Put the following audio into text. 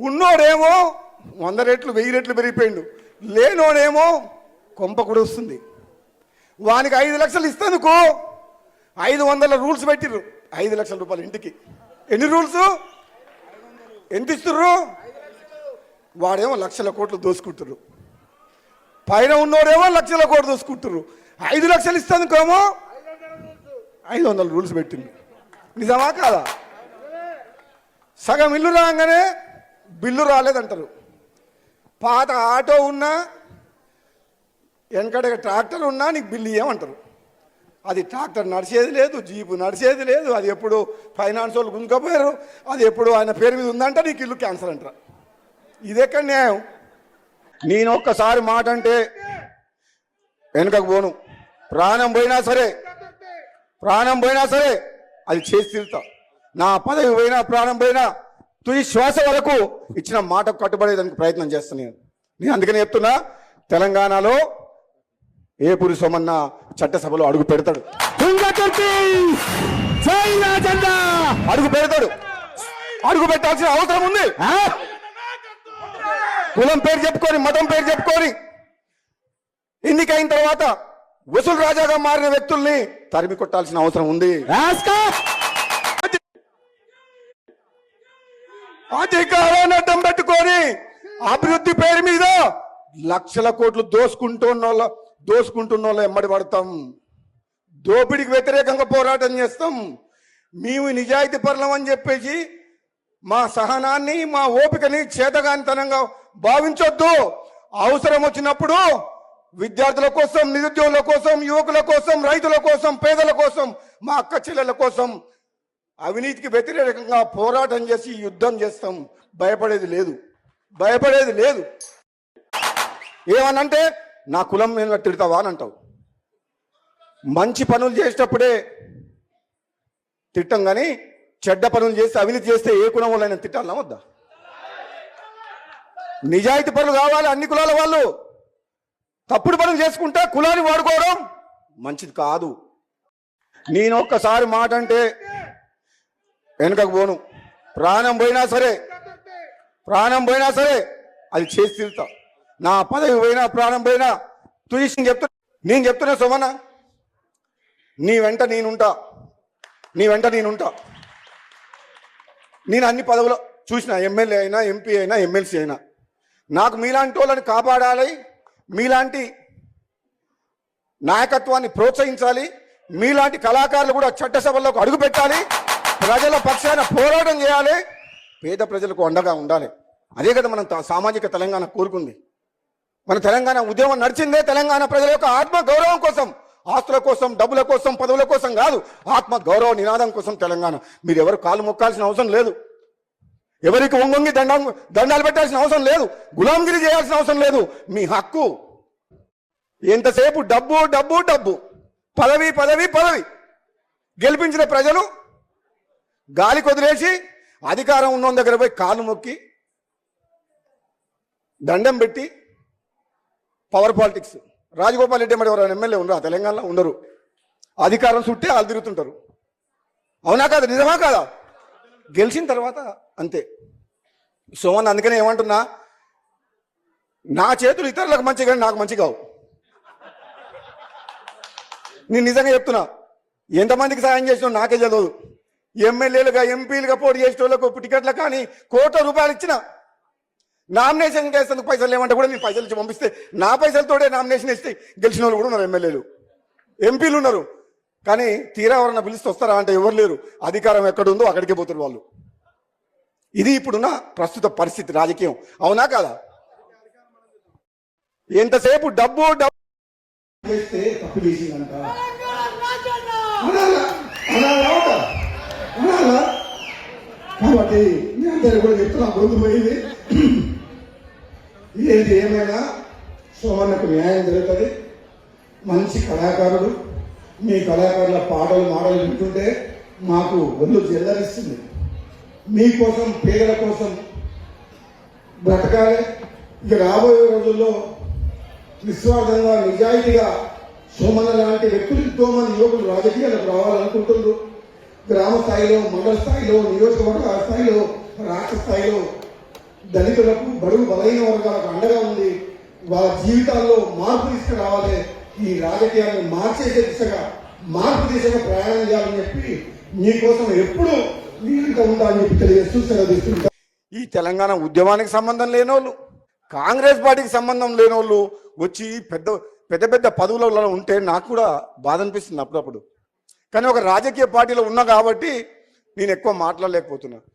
ఉన్నోడేమో 100 రెట్లు 1000 రెట్లు పెరిగిపోయిండు, లేనోడేమో కొంప కూడా వస్తుంది. వానికి 5 లక్షలు ఇస్తేందుకు 500 రూల్స్ పెట్టిర్రు. 5 లక్షల రూపాయలు ఇంటికి ఎన్ని రూల్స్, ఎంత ఇస్తుర్రు? వాడేమో లక్షల కోట్లు దోసుకుంటుర్రు, పైన ఉన్నోడేమో లక్షల కోట్లు దోసుకుంటుర్రు. 5 లక్షలు ఇస్తేందుకేమో 500 రూల్స్ పెట్టింది. నిజమా కాదా? సగం ఇల్లు రాగానే బిల్లు రాలేదంటారు. పాత ఆటో ఉన్నా వెనకడ ట్రాక్టర్ ఉన్నా నీకు బిల్లు ఇవ్వమంటారు. అది ట్రాక్టర్ నడిచేది లేదు, జీపు నడిచేది లేదు, అది ఎప్పుడు ఫైనాన్స్ వాళ్ళు గుంజుకపోయారు, అది ఎప్పుడు ఆయన పేరు మీద ఉందంటే నీకు ఇల్లు క్యాన్సల్ అంటారు. ఇదెక్కడ న్యాయం? నేను ఒక్కసారి మాట అంటే వెనుకకు పోను, ప్రాణం పోయినా సరే అది చేసి తీరుతా. నా పదవి పోయినా ప్రాణం పోయినా తుది శ్వాస వరకు ఇచ్చిన మాటకు కట్టుబడేదానికి ప్రయత్నం చేస్తున్నాను. నేను అందుకని చెప్తున్నా, తెలంగాణలో ఏపూరి సోమన్న చట్టసభలో అడుగు పెడతాడు, అడుగు పెట్టాల్సిన అవసరం ఉంది. కులం పేరు చెప్పుకొని మతం పేరు చెప్పుకొని ఎన్నికైన తర్వాత వసూలు రాజాగా మారిన వ్యక్తుల్ని తరిమి కొట్టాల్సిన అవసరం ఉంది. అధికారాన్ని అడ్డం పెట్టుకొని అభివృద్ధి పేరు మీద లక్షల కోట్లు దోసుకుంటున్న ఎమ్మడి పడతాం, దోపిడికి వ్యతిరేకంగా పోరాటం చేస్తాం. మేము నిజాయితీ పరులం అని చెప్పేసి మా సహనాన్ని మా ఓపికని చేతగానితనంగా భావించొద్దు. అవసరం వచ్చినప్పుడు విద్యార్థుల కోసం, నిరుద్యోగుల కోసం, యువకుల కోసం, రైతుల కోసం, పేదల కోసం, మా అక్క చెల్లెల కోసం అవినీతికి వ్యతిరేకంగా పోరాటం చేసి యుద్ధం చేస్తాం. భయపడేది లేదు. ఏమనంటే నా కులం మీద తిడతావా అని అంటావు. మంచి పనులు చేసేటప్పుడే తిట్టం, కానీ చెడ్డ పనులు చేస్తే అవినీతి చేస్తే ఏ కులం వాళ్ళైనా తిట్టాలన్నా వద్దా? నిజాయితీ పనులు కావాలి అన్ని కులాల వాళ్ళు. తప్పుడు పనులు చేసుకుంటే కులాన్ని వాడుకోవడం మంచిది కాదు. నేను ఒక్కసారి మాట అంటే వెనుకకు పోను, ప్రాణం పోయినా సరే అది చేసి తీరుతా. నా పదవి పోయినా ప్రాణం పోయినా తుది నేను చెప్తున్నా సోమన్న, నీ వెంట నేనుంటా. నేను అన్ని పదవులు చూసిన, ఎమ్మెల్యే అయినా, ఎంపీ అయినా, ఎమ్మెల్సీ అయినా. నాకు మీలాంటి వాళ్ళని కాపాడాలి, మీలాంటి నాయకత్వాన్ని ప్రోత్సహించాలి, మీలాంటి కళాకారులు కూడా చట్టసభల్లోకి అడుగు పెట్టాలి, ప్రజల పక్షాన పోరాటం చేయాలి, పేద ప్రజలకు అండగా ఉండాలి. అదే కదా మనం సామాజిక తెలంగాణ కోరుకుంది. మన తెలంగాణ ఉద్యమం నడిచిందే తెలంగాణ ప్రజల యొక్క ఆత్మ గౌరవం కోసం, ఆస్తుల కోసం, డబ్బుల కోసం, పదవుల కోసం కాదు, ఆత్మ గౌరవ నినాదం కోసం తెలంగాణ. మీరు ఎవరు కాలు మొక్కాల్సిన అవసరం లేదు, ఎవరికి వంగొంగి దండాలు పెట్టాల్సిన అవసరం లేదు, గులాంగిరి చేయాల్సిన అవసరం లేదు. మీ హక్కు. ఎంతసేపు డబ్బు, పదవి గెలిపించిన ప్రజలు గాలి కొదిలేసి అధికారం ఉన్న దగ్గర పోయి కాలు మొక్కి దండం పెట్టి పవర్ పాలిటిక్స్. రాజగోపాల్ రెడ్డి మరి ఎవరైనా ఎమ్మెల్యే ఉండరు తెలంగాణలో? ఉండరు. అధికారం చుట్టే వాళ్ళు తిరుగుతుంటారు. అవునా కాదు? నిజమా కాదా? గెలిచిన తర్వాత అంతే. సోమన్ అందుకనే ఏమంటున్నా, నా చేతులు ఇతరులకు మంచి కానీ నాకు మంచి కావు. నేను నిజంగా చెప్తున్నా, ఎంతమందికి సాయం చేసినా నాకే చదవదు. ఎమ్మెల్యేలుగా, ఎంపీలుగా పోటీ చేసే వాళ్ళకు టికెట్ల కానీ కోట్ల రూపాయలు ఇచ్చిన, నామినేషన్ చేసేందుకు పైసలు లేవంటే కూడా నేను పైసలు ఇచ్చి పంపిస్తే నా పైసలతోటే నామినేషన్ ఇస్తే గెలిచిన వాళ్ళు కూడా ఉన్నారు, ఎమ్మెల్యేలు, ఎంపీలు ఉన్నారు. కానీ తీరా ఎవరన్నా పిలిస్తే వస్తారా అంటే ఎవరు లేరు. అధికారం ఎక్కడుందో అక్కడికే పోతారు వాళ్ళు. ఇది ఇప్పుడున్న ప్రస్తుత పరిస్థితి రాజకీయం. అవునా కాదా? ఎంతసేపు డబ్బు చేస్తే తప్పు చేసిందంట కాబట్టి మీ అందరూ కూడా చెప్తున్నా, గొంతు పోయింది. ఇదేంటి ఏమైనా సోమన్నకు న్యాయం జరుగుతుంది. మంచి కళాకారుడు, మీ కళాకారుల మాటలు వింటుంటే మాకు ఒళ్ళు జల్లరిస్తుంది. మీకోసం, పేదల కోసం బ్రతకాలి. ఇక రాబోయే రోజుల్లో నిస్వార్థంగా, నిజాయితీగా సోమన్న లాంటి వ్యక్తులు ఎంతో మంది యువకులు రాజకీయాలకు రావాలనుకుంటున్నారు. గ్రామ స్థాయిలో, మండల స్థాయిలో, నియోజకవర్గ స్థాయిలో, రాష్ట్ర స్థాయిలో దళితులకు బడుగు బలైన వర్గాలకు అండగా ఉంది. వాళ్ళ జీవితాల్లో మార్పు తీసుకురావాలి, ఈ రాజకీయాలను మార్చేసే దిశగా మార్పు దిశగా ప్రయాణం చేయాలని చెప్పి మీకోసం ఎప్పుడు వీలుగా ఉందా అని చెప్పి తెలియజేస్తూ సెలవు తీసుకుంటాం. ఈ తెలంగాణ ఉద్యమానికి సంబంధం లేనోళ్ళు, కాంగ్రెస్ పార్టీకి సంబంధం లేనోళ్ళు వచ్చి పెద్ద పెద్ద పెద్ద పదవులలో ఉంటే నాకు కూడా బాధ అనిపిస్తుంది అప్పుడప్పుడు. కానీ ఒక రాజకీయ పార్టీలో ఉన్నా కాబట్టి నేను ఎక్కువ మాట్లాడలేకపోతున్నాను.